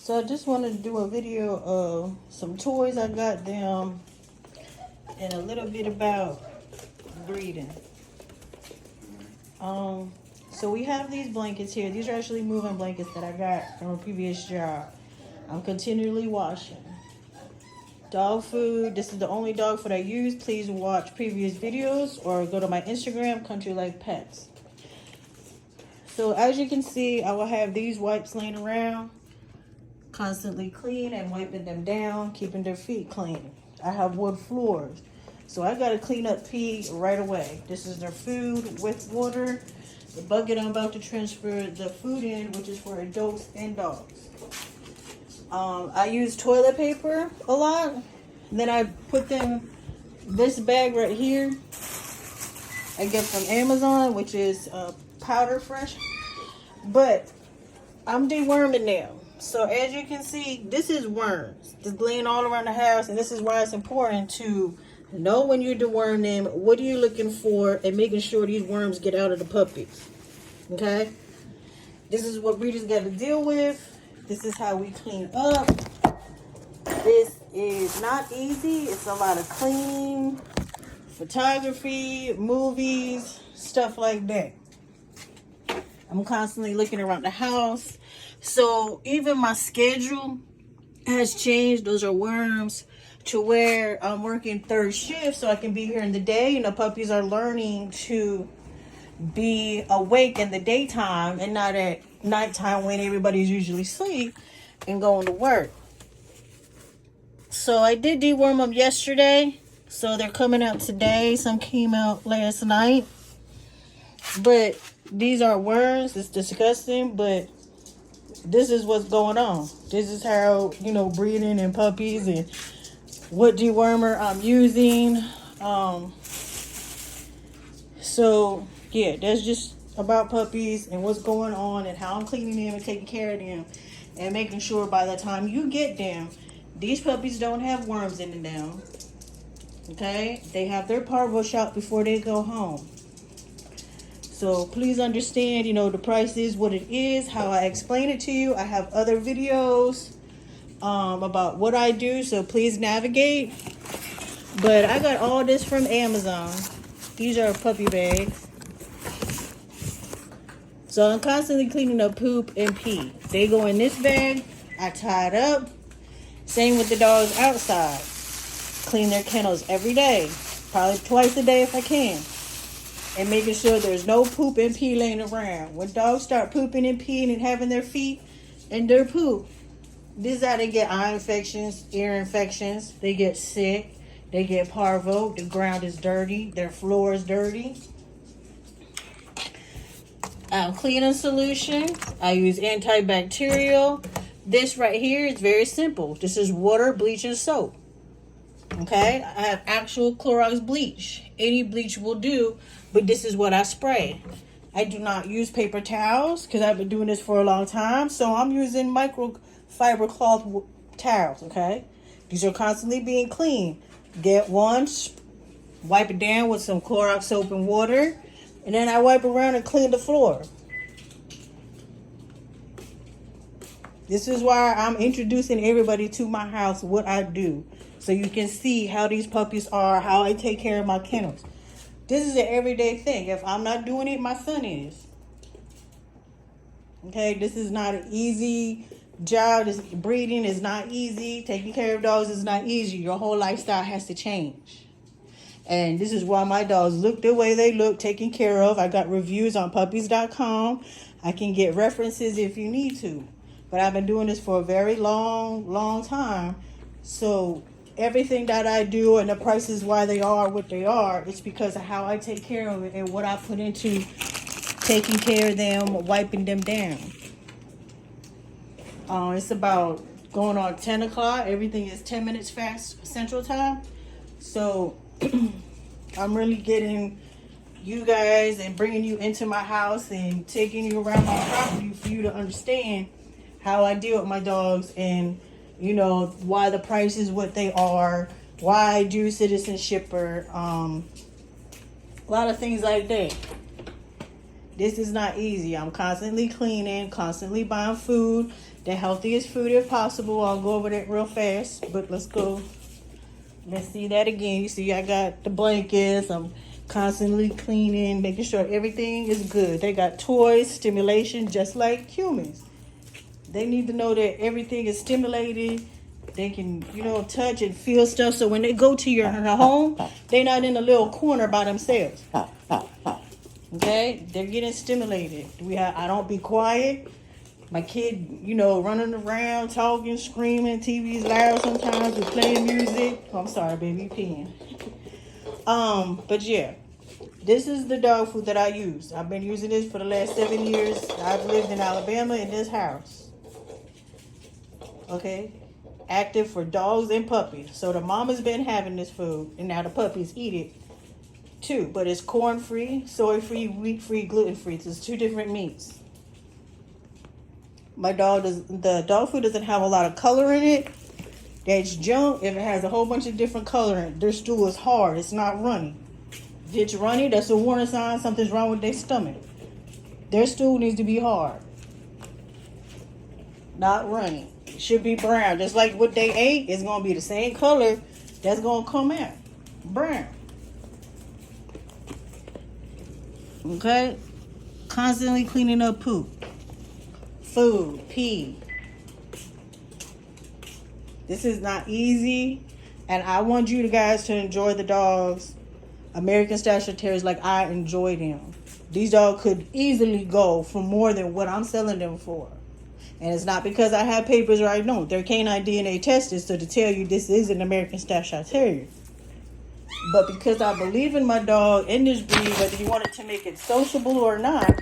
So I just wanted to do a video of some toys I got them and a little bit about breeding. So we have these blankets here. These are actually moving blankets that I got from a previous job. I'm continually washing. Dog food. This is the only dog food I use. Please watch previous videos or go to my Instagram, Country Like Pets. So as you can see, I will have these wipes laying around, constantly clean and wiping them down, keeping their feet clean. I have wood floors, so I gotta clean up pee right away. This is their food with water. The bucket I'm about to transfer the food in, which is for adults and dogs. I use toilet paper a lot. And then I put them, this bag right here, I get from Amazon, which is powder fresh. But I'm deworming them. So as you can see, this is worms just laying all around the house, and this is why it's important to know when you deworm them, what are you looking for, and making sure these worms get out of the puppies. Okay? This is what breeders got to deal with. This is how we clean up. This is not easy. It's a lot of cleaning, photography, movies, stuff like that. I'm constantly looking around the house. So even my schedule has changed. Those are worms, to where I'm working third shift so I can be here in the day. You know, puppies are learning to be awake in the daytime and not at nighttime when everybody's usually asleep and going to work. So I did deworm them yesterday. So they're coming out today. Some came out last night. But these are worms. It's disgusting, but this is what's going on. This is how, you know, breeding and puppies and what dewormer I'm using. So yeah, that's just about puppies and what's going on and how I'm cleaning them and taking care of them and making sure by the time you get them, these puppies don't have worms in them. Okay, they have their parvo shot before they go home. So please understand, you know, the price is what it is, how I explain it to you. I have other videos about what I do, so please navigate. But I got all this from Amazon. These are puppy bags. So I'm constantly cleaning up poop and pee. They go in this bag. I tie it up. Same with the dogs outside. Clean their kennels every day. Probably twice a day if I can. And making sure there's no poop and pee laying around. When dogs start pooping and peeing and having their feet in their poop, this is how they get eye infections, ear infections. They get sick. They get parvo. The ground is dirty. Their floor is dirty. Cleaning solution. I use antibacterial. This right here is very simple. This is water, bleach, and soap. Okay? I have actual Clorox bleach. Any bleach will do, but this is what I spray. I do not use paper towels because I've been doing this for a long time. So I'm using microfiber cloth towels, okay? These are constantly being cleaned. Get one, wipe it down with some Clorox soap and water, and then I wipe around and clean the floor. This is why I'm introducing everybody to my house, what I do. So you can see how these puppies are, how I take care of my kennels. This is an everyday thing. If I'm not doing it, my son is. Okay, this is not an easy job. This breeding is not easy. Taking care of dogs is not easy. Your whole lifestyle has to change. And this is why my dogs look the way they look, taken care of. I got reviews on puppies.com. I can get references if you need to. But I've been doing this for a very long time. So everything that I do and the prices why they are what they are, it's because of how I take care of it and what I put into taking care of them, wiping them down. It's about going on 10 o'clock. Everything is 10 minutes fast Central Time. So I'm really getting you guys and bringing you into my house and taking you around my property for you to understand how I deal with my dogs and, you know, why the price is what they are, why I do citizenship, or a lot of things like that. This is not easy. I'm constantly cleaning, constantly buying food, the healthiest food if possible. I'll go over that real fast, but let's go. Let's see that again. You see, I got the blankets. I'm constantly cleaning, making sure everything is good. They got toys, stimulation, just like humans. They need to know that everything is stimulated. They can, you know, touch and feel stuff. So when they go to your home, they're not in a little corner by themselves. Okay? They're getting stimulated. I don't be quiet. My kid, you know, running around, talking, screaming, TV's loud sometimes, we're playing music. Oh, I'm sorry, baby, peeing. But yeah, this is the dog food that I use. I've been using this for the last 7 years. I've lived in Alabama in this house. Okay? Active for dogs and puppies. So the mama's been having this food, and now the puppies eat it too. But it's corn-free, soy-free, wheat-free, gluten-free. So it's 2 different meats. The dog food doesn't have a lot of color in it. That's junk if it has a whole bunch of different color in it. Their stool is hard. It's not runny. If it's runny, that's a warning sign something's wrong with their stomach. Their stool needs to be hard. Not runny. It should be brown. Just like what they ate, it's going to be the same color that's going to come out. Brown. Okay? Constantly cleaning up poop. Food, pee. This is not easy, and I want you guys to enjoy the dogs, American Staffordshire Terriers, like I enjoy them. These dogs could easily go for more than what I'm selling them for. And it's not because I have papers or I don't. They're canine DNA tested, so to tell you this is an American Staffordshire Terrier. But because I believe in my dog, in this breed, whether you wanted to make it sociable or not,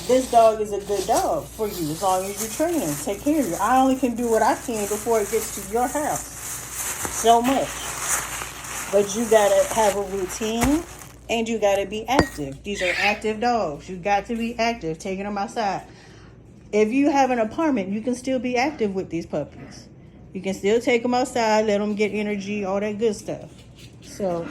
this dog is a good dog for you as long as you train him. Take care of you. I only can do what I can before it gets to your house. So much. But you gotta have a routine and you gotta be active. These are active dogs. You got to be active, taking them outside. If you have an apartment, you can still be active with these puppies. You can still take them outside, let them get energy, all that good stuff. So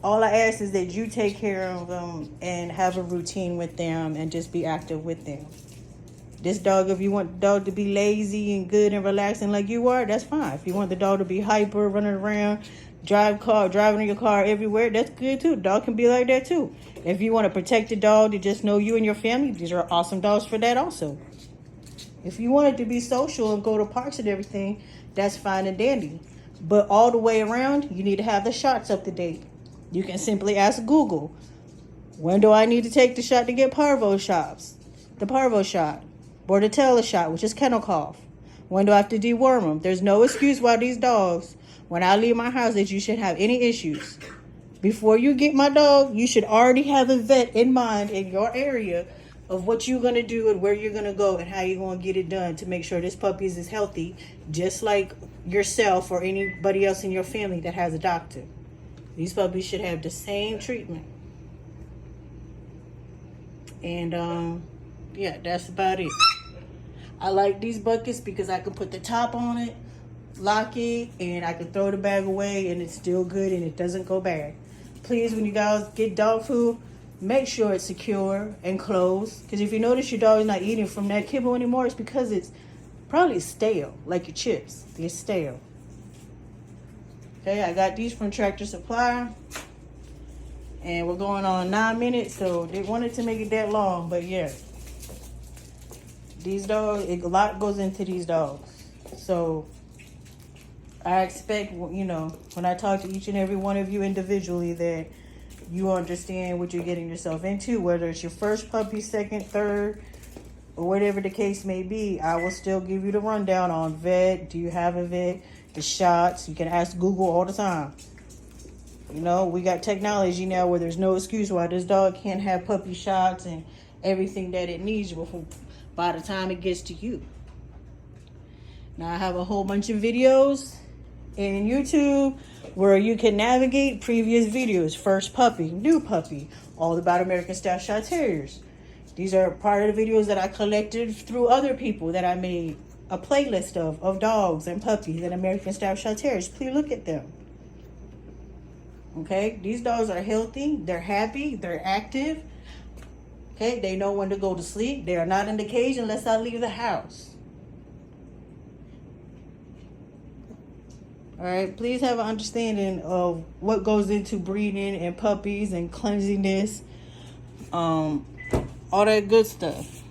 all I ask is that you take care of them and have a routine with them and just be active with them. This dog, if you want the dog to be lazy and good and relaxing like you are, that's fine. If you want the dog to be hyper, running around, driving your car everywhere, that's good too. The dog can be like that too. If you want to protect the dog to just know you and your family, these are awesome dogs for that also. If you want it to be social and go to parks and everything, that's fine and dandy. But all the way around, you need to have the shots up to date. You can simply ask Google, when do I need to take the shot to get parvo shots? The parvo shot. Bordetella shot, which is kennel cough. When do I have to deworm them? There's no excuse why these dogs, when I leave my house, that you should have any issues. Before you get my dog, you should already have a vet in mind in your area of what you're going to do and where you're going to go and how you're going to get it done to make sure this puppy is healthy, just like yourself or anybody else in your family that has a doctor. These puppies should have the same treatment. And, yeah, that's about it. I like these buckets because I can put the top on it, lock it, and I can throw the bag away, and it's still good and it doesn't go bad. Please, when you guys get dog food, make sure it's secure and closed. Because if you notice your dog is not eating from that kibble anymore, it's because it's probably stale, like your chips. They're stale. Okay, I got these from Tractor Supply. And we're going on 9 minutes, so they wanted to make it that long, but yeah. These dogs, a lot goes into these dogs. So I expect, you know, when I talk to each and every one of you individually, that you understand what you're getting yourself into, whether it's your first puppy, second, third, or whatever the case may be. I will still give you the rundown on vet. Do you have a vet? The shots. You can ask Google all the time. You know, we got technology now where there's no excuse why this dog can't have puppy shots and everything that it needs before, by the time it gets to you. Now I have a whole bunch of videos in YouTube where you can navigate previous videos. First puppy, new puppy, all about American Staffordshire Terriers. These are part of the videos that I collected through other people that I made a playlist of dogs and puppies and American Staffordshire Terriers. Please look at them. Okay, these dogs are healthy, they're happy, they're active. Okay, they know when to go to sleep. They are not in the cage unless I leave the house. All right, please have an understanding of what goes into breeding and puppies and cleanliness, all that good stuff.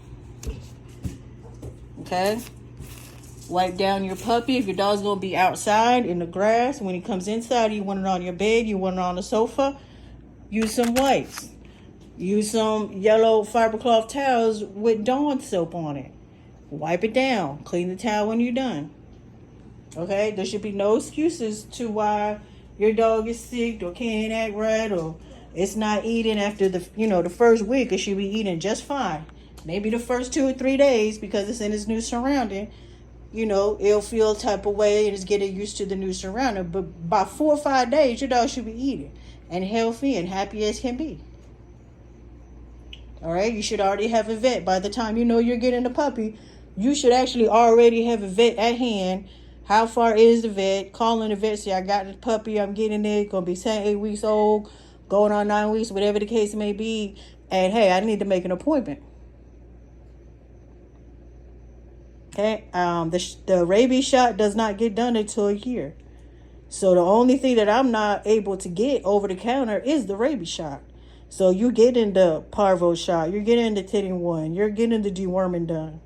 Okay, wipe down your puppy. If your dog's gonna be outside in the grass, when he comes inside, you want it on your bed, you want it on the sofa, use some wipes. Use some yellow fibercloth towels with Dawn soap on it. Wipe it down. Clean the towel when you're done. Okay, there should be no excuses to why your dog is sick or can't act right or it's not eating after the first week. It should be eating just fine. Maybe the first 2 or 3 days, because it's in its new surrounding, it'll feel a type of way and it's getting used to the new surrounding. But by 4 or 5 days, your dog should be eating and healthy and happy as can be. All right, you should already have a vet. By the time you're getting a puppy, you should actually already have a vet at hand. How far is the vet? Calling the vet, say, I got the puppy, I'm getting it, gonna be 7, 8 weeks old, going on 9 weeks, whatever the case may be. And hey, I need to make an appointment. Okay, the rabies shot does not get done until a year. So the only thing that I'm not able to get over the counter is the rabies shot. So you getting the parvo shot, you're getting the titting one, you're getting the deworming done.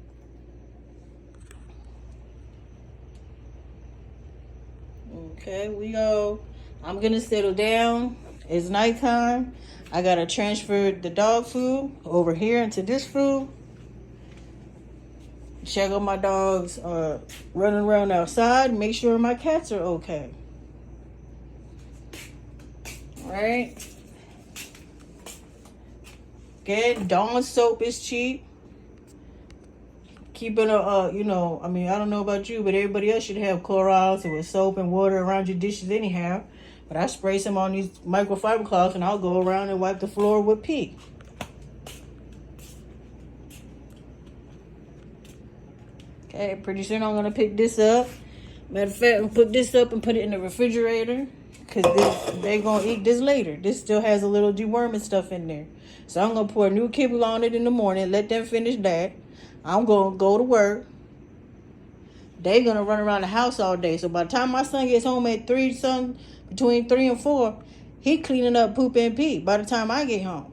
Okay, we go. I'm gonna settle down. It's nighttime. I gotta transfer the dog food over here into this food. Check on my dogs running around outside. Make sure my cats are okay. All right. Good. Dawn soap is cheap. Keeping I don't know about you, but everybody else should have Clorox with soap and water around your dishes anyhow. But I spray some on these microfiber cloths and I'll go around and wipe the floor with pee. Okay, pretty soon I'm going to pick this up. Matter of fact, I'll put this up and put it in the refrigerator, because they're going to eat this later. This still has a little deworming stuff in there. So I'm going to pour a new kibble on it in the morning, let them finish that. I'm going to go to work. They're going to run around the house all day. So by the time my son gets home at between 3 and 4, he cleaning up poop and pee by the time I get home.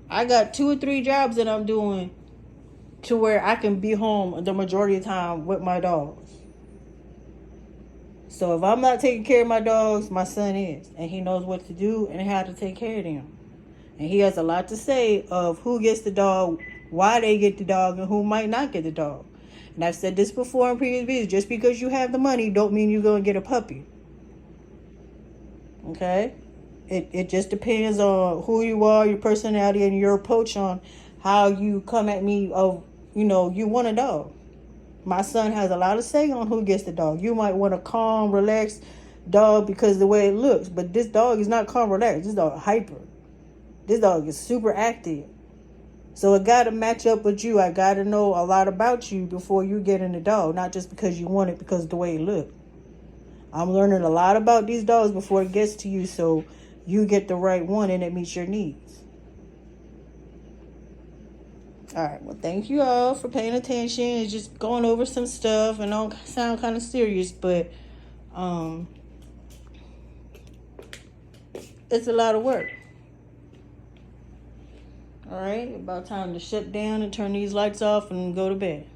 I got 2 or 3 jobs that I'm doing to where I can be home the majority of the time with my dogs. So if I'm not taking care of my dogs, my son is. And he knows what to do and how to take care of them. And he has a lot to say of who gets the dog, why they get the dog, and who might not get the dog. And I've said this before in previous videos. Just because you have the money don't mean you're going to get a puppy. Okay? It just depends on who you are, your personality, and your approach on how you come at me of, you want a dog. My son has a lot of say on who gets the dog. You might want a calm, relaxed dog because of the way it looks. But this dog is not calm, relaxed. This dog is hyper. This dog is super active. So it got to match up with you. I got to know a lot about you before you get in the dog. Not just because you want it because of the way it looks. I'm learning a lot about these dogs before it gets to you, so you get the right one and it meets your needs. All right, well, thank you all for paying attention and just going over some stuff. And don't sound kind of serious, but it's a lot of work. All right, about time to shut down and turn these lights off and go to bed.